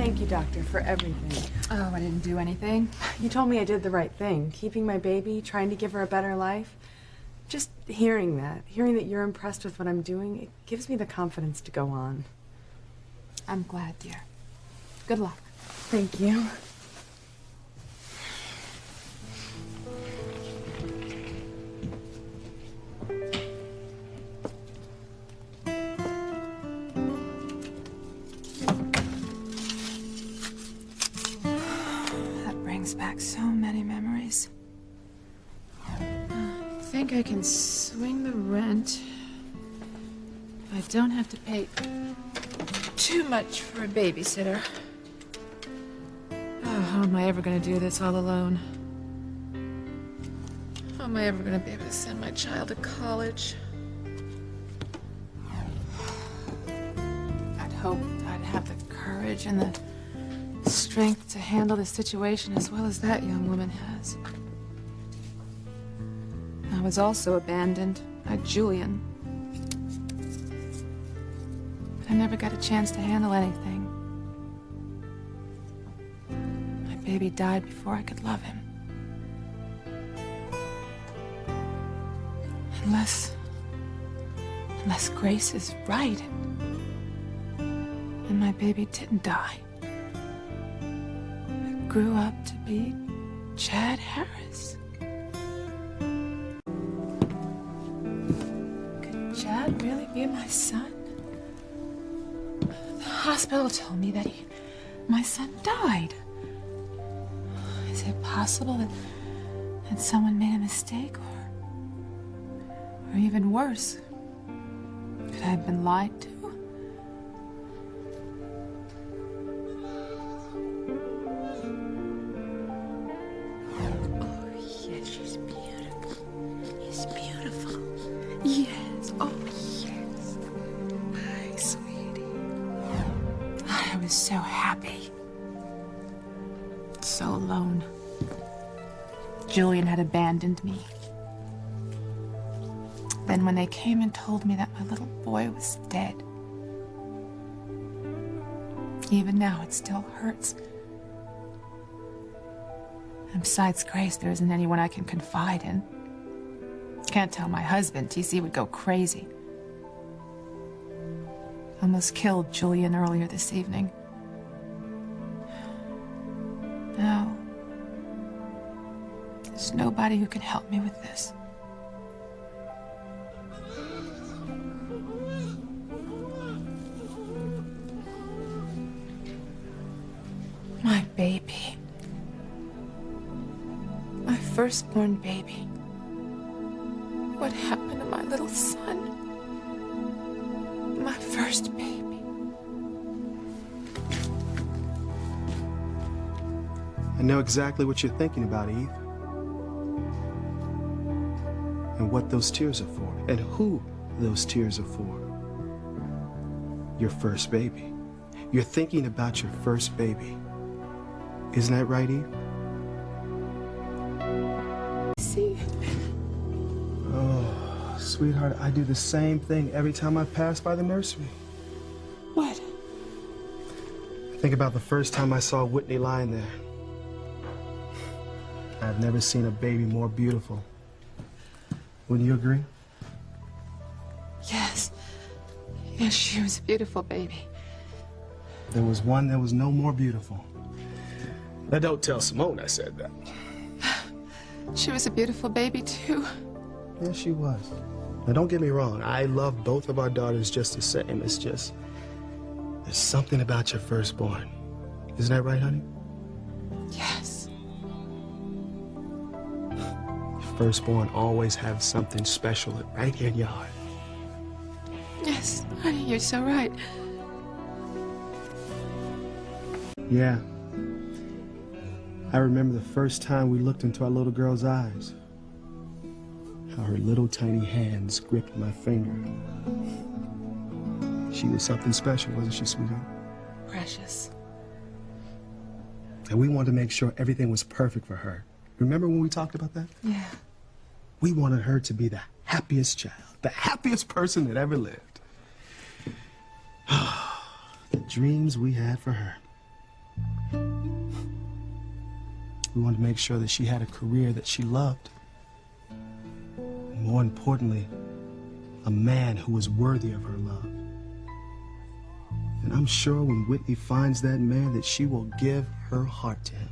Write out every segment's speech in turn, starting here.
Thank you, doctor, for everything. Oh, I didn't do anything. You told me I did the right thing, keeping my baby, trying to give her a better life. Just hearing that you're impressed with what I'm doing, it gives me the confidence to go on. I'm glad, dear. Good luck. Thank you. That brings back so many memories. I think I can swing the rent. I don't have to pay too much for a babysitter. Oh, how am I ever going to do this all alone? How am I ever going to be able to send my child to college? I'd hoped I'd have the courage and the strength to handle the situation as well as that young woman has. I was also abandoned by Julian. But I never got a chance to handle anything. My baby died before I could love him. Unless Grace is right, and my baby didn't die. It grew up to be Chad Harris. Could Chad really be my son? The hospital told me that my son died. Is it possible that someone made a mistake, or even worse, could I have been lied to? Oh, yes, she's beautiful. She's beautiful. Yes, oh, yes. My sweetie. I was so happy. So alone. Julian had abandoned me. Then when they came and told me that my little boy was dead, even now it still hurts. And besides Grace, there isn't anyone I can confide in. Can't tell my husband. TC would go crazy. Almost killed Julian earlier this evening. No. There's nobody who can help me with this. My baby. My firstborn baby. What happened to my little son? My first baby. I know exactly what you're thinking about, Eve. And what those tears are for. And who those tears are for. Your first baby. You're thinking about your first baby. Isn't that right, Eve? See? Oh, sweetheart, I do the same thing every time I pass by the nursery. What? Think about the first time I saw Whitney lying there. I've never seen a baby more beautiful. Wouldn't you agree? Yes. Yes, she was a beautiful baby. There was one that was no more beautiful. Now, don't tell Simone I said that. She was a beautiful baby, too. Yes, she was. Now, don't get me wrong. I love both of our daughters just the same. It's just, there's something about your firstborn. Isn't that right, honey? Yes. Your firstborn always has something special right here in your heart. Yes, honey, you're so right. Yeah. I remember the first time we looked into our little girl's eyes. How her little tiny hands gripped my finger. She was something special, wasn't she, sweetheart? Precious. And we wanted to make sure everything was perfect for her. Remember when we talked about that? Yeah. We wanted her to be the happiest child, the happiest person that ever lived. The dreams we had for her. We wanted to make sure that she had a career that she loved. More importantly, a man who was worthy of her love. And I'm sure when Whitney finds that man that she will give her heart to him.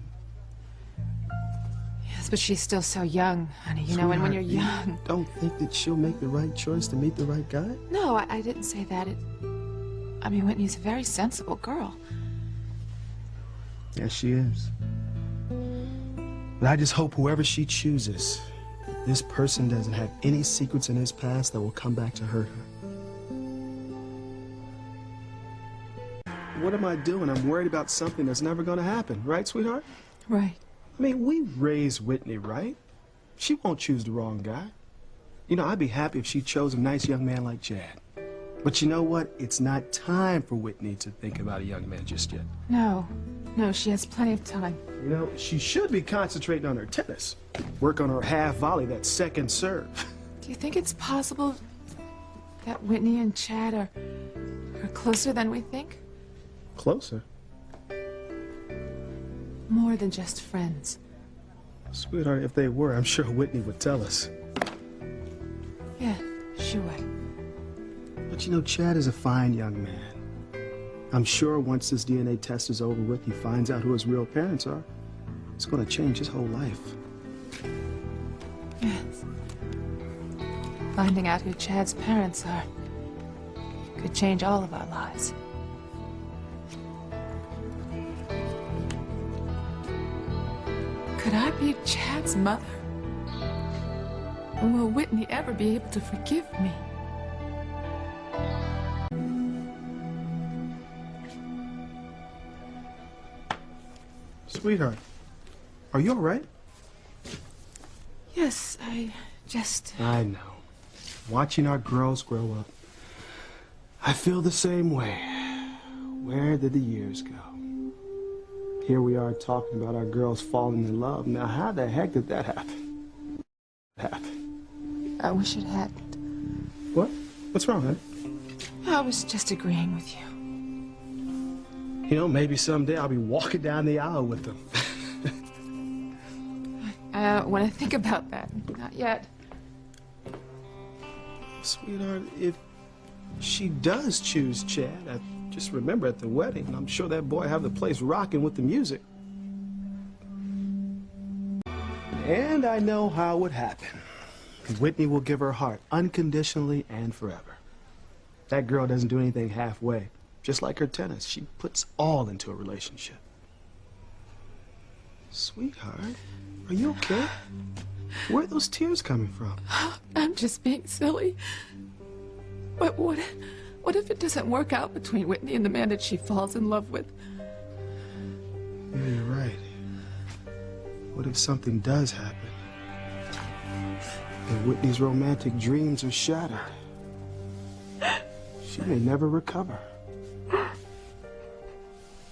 Yes, but she's still so young, honey. You know, and when you're Sweetheart, young... you don't think that she'll make the right choice to meet the right guy? No, I didn't say that. I mean, Whitney's a very sensible girl. Yes, she is. But I just hope whoever she chooses, this person doesn't have any secrets in his past that will come back to hurt her. What am I doing? I'm worried about something that's never going to happen, right, sweetheart? Right. I mean, we raised Whitney, right? She won't choose the wrong guy. You know, I'd be happy if she chose a nice young man like Chad. But you know what? It's not time for Whitney to think about a young man just yet. No, she has plenty of time. You know, she should be concentrating on her tennis. Work on her half volley, that second serve. Do you think it's possible that Whitney and Chad are closer than we think? Closer? More than just friends. Sweetheart, if they were, I'm sure Whitney would tell us. Yeah, she would. But you know, Chad is a fine young man. I'm sure once this DNA test is over with, he finds out who his real parents are. It's going to change his whole life. Yes. Finding out who Chad's parents are could change all of our lives. Could I be Chad's mother? Or will Whitney ever be able to forgive me? Sweetheart, are you all right? Yes, I just... I know. Watching our girls grow up, I feel the same way. Where did the years go? Here we are talking about our girls falling in love. Now, how the heck did that happen? I wish it hadn't. What? What's wrong, honey? I was just agreeing with you. You know, maybe someday I'll be walking down the aisle with them. When I think about that, not yet. Sweetheart, if she does choose Chad, I just remember at the wedding, I'm sure that boy have the place rocking with the music. And I know how it would happen. Whitney will give her heart unconditionally and forever. That girl doesn't do anything halfway. Just like her tennis, she puts all into a relationship. Sweetheart, are you okay? Where are those tears coming from? I'm just being silly. But what if it doesn't work out between Whitney and the man that she falls in love with? Yeah, you're right. What if something does happen? And Whitney's romantic dreams are shattered. She may never recover.